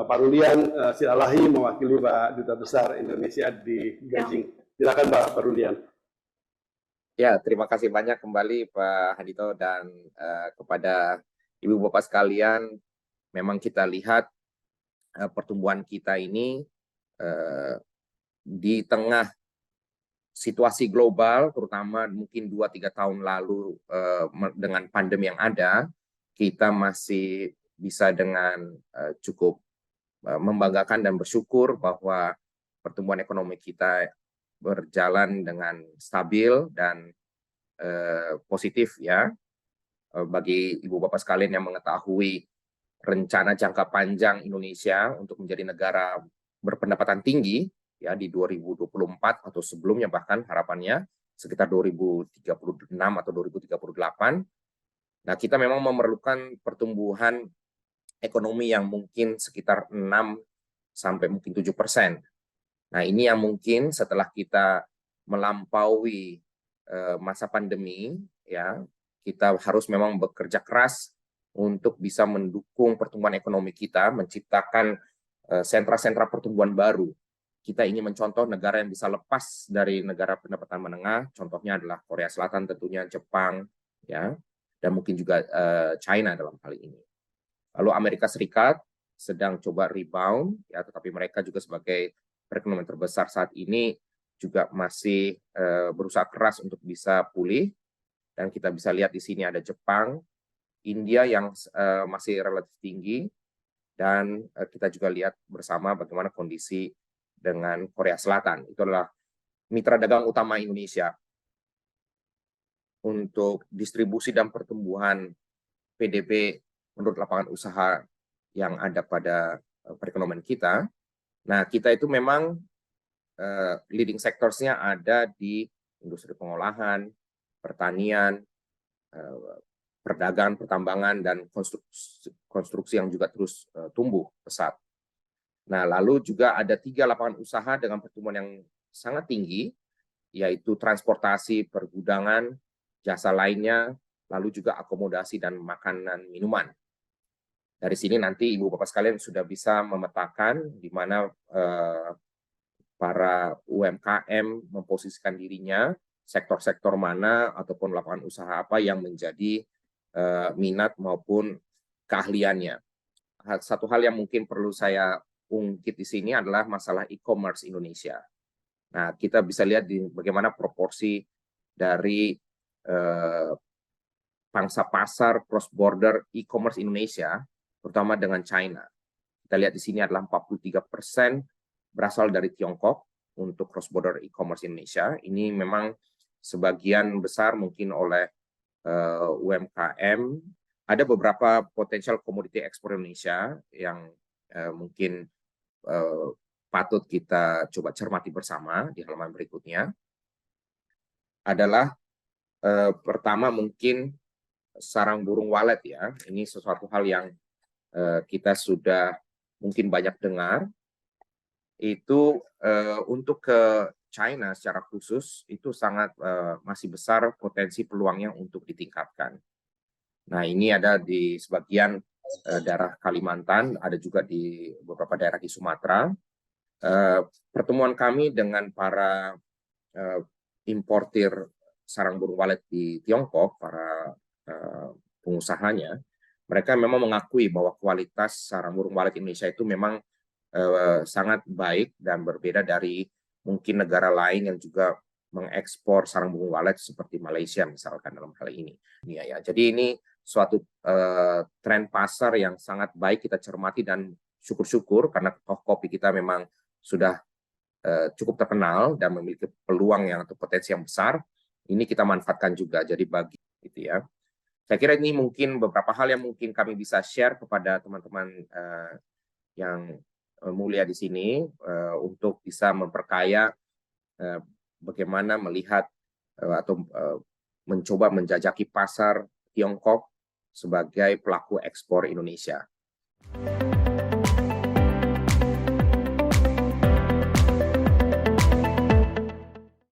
Pak Rulian Silalahi mewakili Pak Duta Besar Indonesia di Beijing. Silakan Pak Rulian. Ya, terima kasih banyak kembali Pak Hadito dan kepada Ibu Bapak sekalian. Memang kita lihat pertumbuhan kita ini di tengah situasi global, terutama mungkin 2-3 tahun lalu dengan pandemi yang ada, kita masih bisa dengan cukup membanggakan dan bersyukur bahwa pertumbuhan ekonomi kita berjalan dengan stabil dan positif ya. Bagi Ibu Bapak sekalian yang mengetahui rencana jangka panjang Indonesia untuk menjadi negara berpendapatan tinggi ya di 2024 atau sebelumnya, bahkan harapannya sekitar 2036 atau 2038. Nah, kita memang memerlukan pertumbuhan ekonomi yang mungkin sekitar 6 sampai mungkin 7%. Nah, ini yang mungkin setelah kita melampaui masa pandemi, ya, kita harus memang bekerja keras untuk bisa mendukung pertumbuhan ekonomi kita, menciptakan sentra-sentra pertumbuhan baru. Kita ingin mencontoh negara yang bisa lepas dari negara pendapatan menengah, contohnya adalah Korea Selatan, tentunya Jepang, ya, dan mungkin juga China dalam hal ini. Lalu Amerika Serikat sedang coba rebound, ya, tetapi mereka juga sebagai perekonomian terbesar saat ini juga masih berusaha keras untuk bisa pulih. Dan kita bisa lihat di sini ada Jepang, India yang masih relatif tinggi, dan kita juga lihat bersama bagaimana kondisi dengan Korea Selatan. Itu adalah mitra dagang utama Indonesia. Untuk distribusi dan pertumbuhan PDB menurut lapangan usaha yang ada pada perekonomian kita, nah kita itu memang leading sectors-nya ada di industri pengolahan, pertanian, perdagangan, pertambangan, dan konstruksi yang juga terus tumbuh pesat. Nah, lalu juga ada 3 lapangan usaha dengan pertumbuhan yang sangat tinggi, yaitu transportasi, pergudangan, jasa lainnya, lalu juga akomodasi dan makanan minuman. Dari sini nanti Ibu Bapak sekalian sudah bisa memetakan di mana para UMKM memposisikan dirinya, sektor-sektor mana ataupun lapangan usaha apa yang menjadi minat maupun keahliannya. Satu hal yang mungkin perlu saya ungkit di sini adalah masalah e-commerce Indonesia. Nah, kita bisa lihat di bagaimana proporsi dari pangsa pasar cross-border e-commerce Indonesia, terutama dengan China. Kita lihat di sini adalah 43% berasal dari Tiongkok untuk cross-border e-commerce Indonesia. Ini memang sebagian besar mungkin oleh UMKM. Ada beberapa potensial komoditi ekspor Indonesia yang mungkin patut kita coba cermati bersama di halaman berikutnya. Adalah pertama mungkin sarang burung walet ya. Ini sesuatu hal yang kita sudah mungkin banyak dengar. Itu untuk ke China secara khusus itu sangat masih besar potensi peluangnya untuk ditingkatkan. Nah, ini ada di sebagian daerah Kalimantan, ada juga di beberapa daerah di Sumatera. Pertemuan kami dengan para importir sarang burung walet di Tiongkok, para pengusahanya, mereka memang mengakui bahwa kualitas sarang burung walet Indonesia itu memang sangat baik dan berbeda dari mungkin negara lain yang juga mengekspor sarang burung walet seperti Malaysia misalkan dalam hal ini. Ya, jadi ini suatu tren pasar yang sangat baik kita cermati dan syukur-syukur karena toh kopi kita memang sudah cukup terkenal dan memiliki peluang yang atau potensi yang besar. Ini kita manfaatkan juga jadi bagi gitu ya. Saya kira ini mungkin beberapa hal yang mungkin kami bisa share kepada teman-teman yang mulia di sini untuk bisa memperkaya bagaimana melihat atau mencoba menjajaki pasar Tiongkok sebagai pelaku ekspor Indonesia.